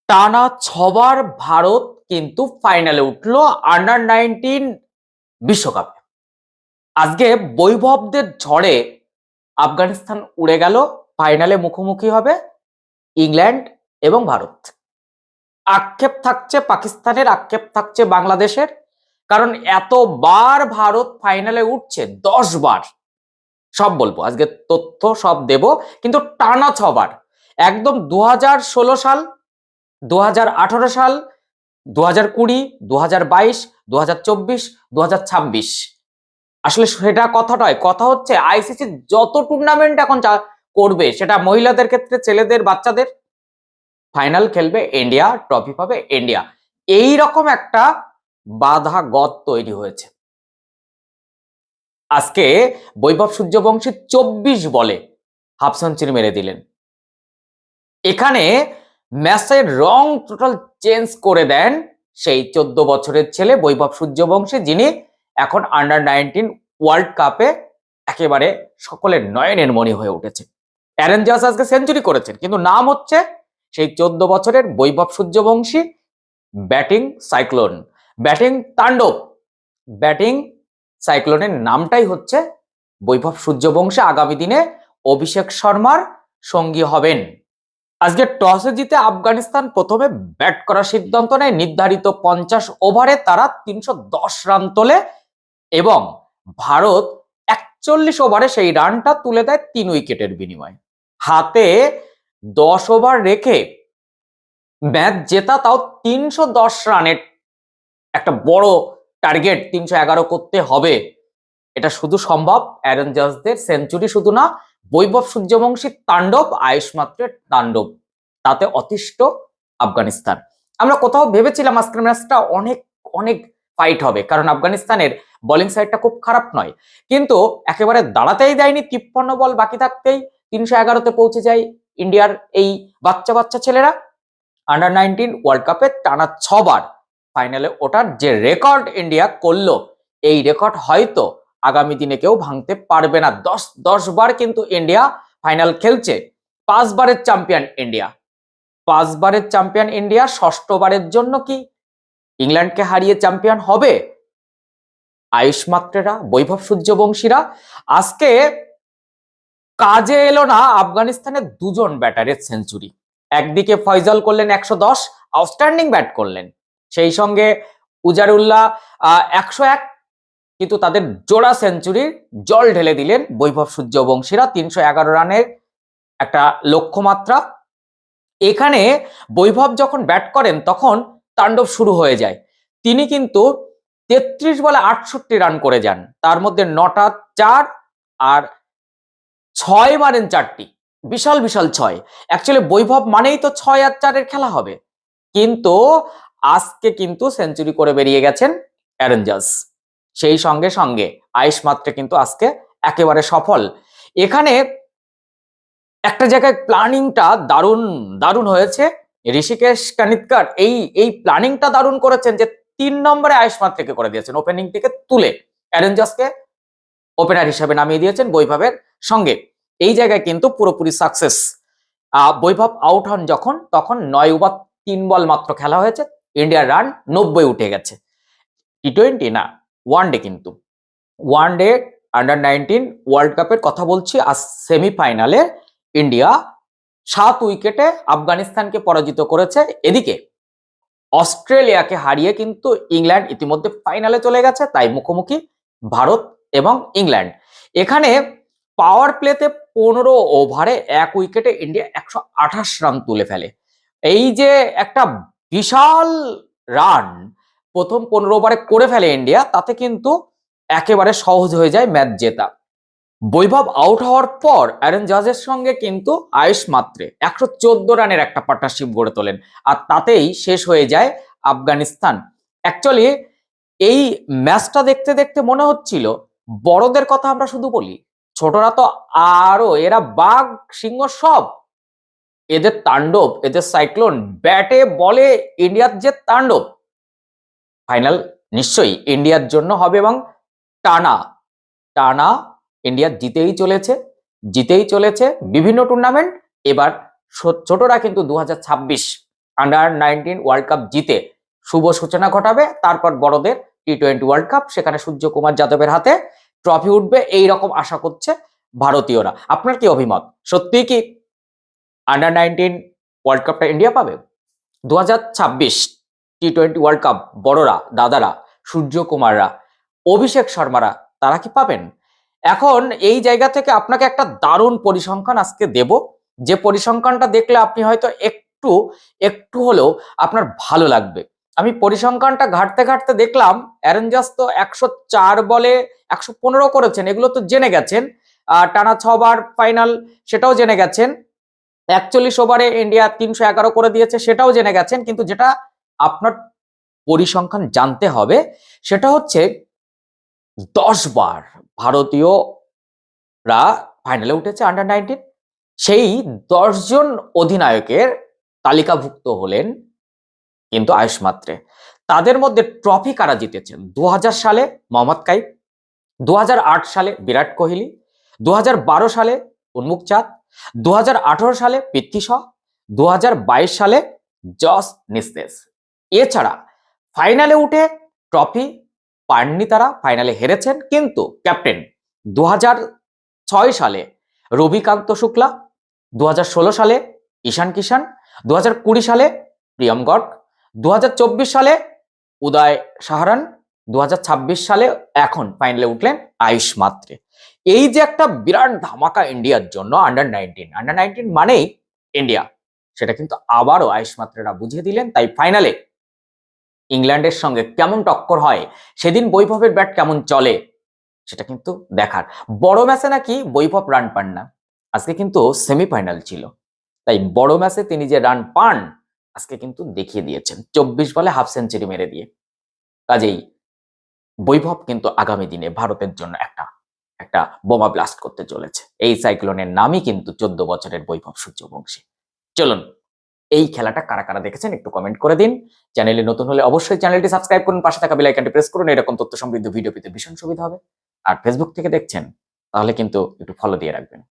টানা ছবার ভারত কিন্তু ফাইনালে উঠলো আন্ডার 19 বিশ্বকাপে। আজকে বৈভবদের ঝড়ে আফগানিস্তান উড়ে গেল, ফাইনালে মুখোমুখি হবে ইংল্যান্ড এবং ভারত। আক্ষেপ থাকছে পাকিস্তানের, আক্ষেপ থাকছে বাংলাদেশের, কারণ এতবার ভারত ফাইনালে উঠছে, 10 বার। সব বলবো আজকে, তথ্য সব দেব, কিন্তু টানা ছবার। একদম 2016 সাল, 2018 সাল, 2020, 2022, 2024, 2026। আসলে সেটা কথা নয়, কথা হচ্ছে আইসিসি যত টুর্নামেন্ট এখন করবে, সেটা মহিলাদের ক্ষেত্রে, ছেলেদের, বাচ্চাদের, ফাইনাল খেলবে ইন্ডিয়া, ট্রফি পাবে ইন্ডিয়া। এই রকম একটা বাধা গত তৈরি হয়েছে। আজকে বৈভব সূর্যবংশী 24 বলে হাফ সেঞ্চুরি মেরে দিলেন। এখানে ম্যাচের রং টোটাল চেঞ্জ করে দেন সেই 14 বছরের ছেলে বৈভব সূর্যবংশী, যিনি এখন আন্ডার 19 ওয়ার্ল্ড কাপে একেবারে সকলের নয়নের মণি হয়ে উঠেছে। অ্যারন জস আজকে সেঞ্চুরি করেছেন, কিন্তু নাম হচ্ছে সেই 14 বছরের বৈভব সূর্যবংশী। ব্যাটিং সাইক্লোন, ব্যাটিং তাণ্ডব, ব্যাটিং সাইক্লোনের নামটাই হচ্ছে বৈভব সূর্যবংশী। আগামী দিনে অভিষেক শর্মার সঙ্গী হবেন। আজকে টসে জিতে আফগানিস্তান প্রথমে ব্যাট করার সিদ্ধান্ত নেয়। নির্ধারিত 50 ওভারে তারা 310 রান তোলে এবং ভারত 41 ওভারে সেই রানটা তুলে দেয় 3 উইকেটের বিনিময়ে। হাতে 10 ওভার রেখে ম্যাচ জেতা, তাও 310 রানের একটা বড় টার্গেট 311 করতে হবে। এটা শুধু সম্ভব অ্যারন জসদের সেঞ্চুরি শুধু না, বৈভব সূর্যবংশী তাণ্ডব, আয়ুষ মাত্রের তাণ্ডব, তাতে অতিষ্ঠ আফগানিস্তান। আমরা কোথাও ভেবেছিলাম আজকের ম্যাচটা অনেক অনেক ফাইট হবে, কারণ আফগানিস্তানের বোলিং সাইডটা খুব খারাপ নয়, কিন্তু একেবারে দাঁড়াতেই দেয়নি। 53 বল বাকি থাকতেই 311তে পৌঁছে যায় ইন্ডিয়ার এই বাচ্চা বাচ্চা ছেলেরা। আন্ডার 19 ওয়ার্ল্ড কাপে টানা 6 বার ফাইনালে ওঠার যে রেকর্ড ইন্ডিয়া করলো, এই রেকর্ড হয়তো আগামী দিনে কেউ ভাঙতে পারবে না। 10 বার কিন্তু ইন্ডিয়া ফাইনাল খেলছে। 5 বারের চ্যাম্পিয়ন ইন্ডিয়া, 5 বারের চ্যাম্পিয়ন ইন্ডিয়া 6ষ্ঠ বারের জন্য কি ইংল্যান্ডকে হারিয়ে চ্যাম্পিয়ন হবে? আয়ুষ মাত্রেরা, বৈভব সূর্যবংশীরা। আজকে কাজে এলো না আফগানিস্তানের দুজন ব্যাটারের সেঞ্চুরি। একদিকে ফয়জল করলেন 110, আউটস্ট্যান্ডিং ব্যাট করলেন, সেই সঙ্গে উজারুল্লাহ 101, কিন্তু তাদের জোড়া সেঞ্চুরির জল ঢেলে দিলেন বৈভব সূর্যবংশীরা। 311 রানের একটা লক্ষ্যমাত্রা। এখানে বৈভব যখন ব্যাট করেন তখন তাণ্ডব শুরু হয়ে যায়। তিনি কিন্তু 33 বলে 68 রান করে যান, তার মধ্যে 9টা 4 আর 6 মারেন 4টি। বিশাল বিশাল 6। অ্যাকচুয়ালি বৈভব মানেই তো 6 আর 4-এর খেলা হবে, কিন্তু আজকে কিন্তু সেঞ্চুরি করে বেরিয়ে গেছেন অ্যারন জস। সেই সঙ্গে সঙ্গে আয়ুষ মাত্রে কিন্তু আজকে একেবারে সফল। এখানে একটা জায়গায় প্ল্যানিংটা দারুণ দারুণ হয়েছে। ঋষিকেশ কানিতকার এই প্ল্যানিংটা দারুণ করেছেন যে 3 নম্বরে আয়ুষ মাত্রেকে করে দিয়েছেন, ওপেনিং থেকে তুলে অ্যারন জসকে ওপেনার হিসেবে নামিয়ে দিয়েছেন বৈভবের সঙ্গে। এই জায়গায় কিন্তু পুরোপুরি সাকসেস। বৈভব আউট হন যখন, তখন 9 ওভার 3 বল মাত্র খেলা হয়েছে, ইন্ডিয়ার রান 90 উঠে গেছে। টি20 না, ওয়ানডে, কিন্তু ওয়ানডে আন্ডার 19 ওয়ার্ল্ড কাপের কথা বলছি। আজ সেমিফাইনালে ইন্ডিয়া 7 উইকেটে আফগানিস্তানকে পরাজিত করেছে। এদিকে অস্ট্রেলিয়াকে হারিয়ে কিন্তু ইংল্যান্ড ইতিমধ্যে ফাইনালে চলে গেছে, তাই মুখোমুখি ভারত এবং ইংল্যান্ড। এখানে পাওয়ার প্লেতে 15 ওভারে 1 উইকেটে ইন্ডিয়া 128 রান তুলে ফেলে। এই যে একটা বিশাল রান প্রথম 15 ওভারে করে ফেলে ইন্ডিয়া, তাতে কিন্তু একেবারে সহজ হয়ে যায় ম্যাচ জেতা। বৈভব আউট হওয়ার পর অ্যারন জসের সঙ্গে কিন্তু আয়ুষ মাত্রে 114 রানের একটা পার্টনারশিপ গড়ে তোলেন, আর তাতেই শেষ হয়ে যায় আফগানিস্তান। অ্যাকচুয়ালি এই ম্যাচটা দেখতে দেখতে মনে হচ্ছিল বড়দের কথা আমরা শুধু বলি, ছোটরা তো আরো, এরা বাঘ সিংহ সব। এদের তাণ্ডব, এদের সাইক্লোন, ব্যাটে বলে ইন্ডিয়ার যে তাণ্ডব, ফাইনাল নিশ্চয়ই ইন্ডিয়ার জন্য হবে এবং টানা টানা ইন্ডিয়া জিতেই চলেছে, জিতেই চলেছে বিভিন্ন টুর্নামেন্ট। এবার ছোটরা কিন্তু 2026 আন্ডার-19 ওয়ার্ল্ড কাপ জিতে শুভ সূচনা ঘটাবে। তারপর বড়দের টি-20 ওয়ার্ল্ড কাপ, সেখানে সূর্যকুমার যাদবের হাতে ট্রফি উঠবে, এই রকম আশা করছে ভারতীয়রা। আপনার কি অভিমত? সত্যিই কি আন্ডার-19 ওয়ার্ল্ড কাপটা ইন্ডিয়া পাবে? 2026 টি-20 ওয়ার্ল্ড কাপ বড়রা, দাদারা, সূর্যকুমাররা, অভিষেক শর্মারা, তারা কি পাবেন? এখন এই জায়গা থেকে আপনাকে একটা দারুণ পরিসংখ্যান আজকে দেব, যে পরিসংখ্যানটা দেখলে আপনি হয়তো একটু হলেও আপনার ভালো লাগবে। আমি পরিসংখ্যানটা ঘাটতে ঘাটতে দেখলাম অ্যারন জাজ তো 104 বলে 115 করেছেন, এগুলো তো জেনে গেছেন। টানা 6 বার ফাইনাল, সেটাও জেনে গেছেন। 41 ওভারে ইন্ডিয়া 311 করে দিয়েছে, সেটাও জেনে গেছেন। কিন্তু যেটা আপনার পরিসংখ্যান জানতে হবে সেটা হচ্ছে 10 বার ভারতীয়রা ফাইনালে উঠেছে আন্ডার-19। সেই 10 জন অধিনায়কের তালিকাভুক্ত হলেন কিন্তু আয়ুষ মাত্রে। তাদের মধ্যে ট্রফি কারা জিতেছেন? 2000 সালে মোহাম্মদ কাইফ, 2008 সালে বিরাট কোহলি, 2012 সালে উন্মুক চাঁদ, 2018 সালে পৃথ্বী শ, 2022 সালে জস নিস্তেস। এছাড়া ফাইনালে উঠে ট্রফি পাননি তারা, ফাইনালে হেরেছেন। কিন্তু ক্যাপ্টেন 2006 সালে রবিকান্ত শুক্লা, 2016 সালে ঈশান কিষান, 2020 সালে প্রিয়ম গর্গ, 2024 সালে উদয় সাহারান, 2026 সালে এখন ফাইনালে উঠলেন আয়ুষ মাত্রে। এই যে একটা বিরাট ধামাকা ইন্ডিয়ার জন্য আন্ডার-19 মানেই ইন্ডিয়া, সেটা কিন্তু আবারও আয়ুষ মাত্রেরা বুঝিয়ে দিলেন। তাই ফাইনালে ইংল্যান্ডের সঙ্গে কেমন টক্কর হয়, সেদিন বৈভবের ব্যাট কেমন চলে, সেটা কিন্তু দেখার। বড় ম্যাচে নাকি বৈভব রান পান না, আজকে কিন্তু সেমিফাইনাল ছিল, তাই বড় ম্যাচে তিনি যে রান পান আজকে কিন্তু দেখিয়ে দিয়েছেন 24 বলে হাফ সেঞ্চুরি মেরে দিয়ে। কাজেই বৈভব কিন্তু আগামী দিনে ভারতের জন্য একটা বোমা ব্লাস্ট করতে চলেছে। এই সাইক্লোনের নামই কিন্তু 14 বছরের বৈভব সূর্যবংশী। চলুন, এই খেলাটা কারা কারা দেখেছেন একটু কমেন্ট করে দিন। চ্যানেলে নতুন হলে অবশ্যই চ্যানেলটি সাবস্ক্রাইব করুন, পাশে থাকা বেল আইকনটি প্রেস করুন, এরকম তথ্য সমৃদ্ধ ভিডিও পেতে ভীষণ সুবিধা হবে। আর ফেসবুক থেকে দেখছেন তাহলে কিন্তু একটু ফলো দিয়ে রাখবেন।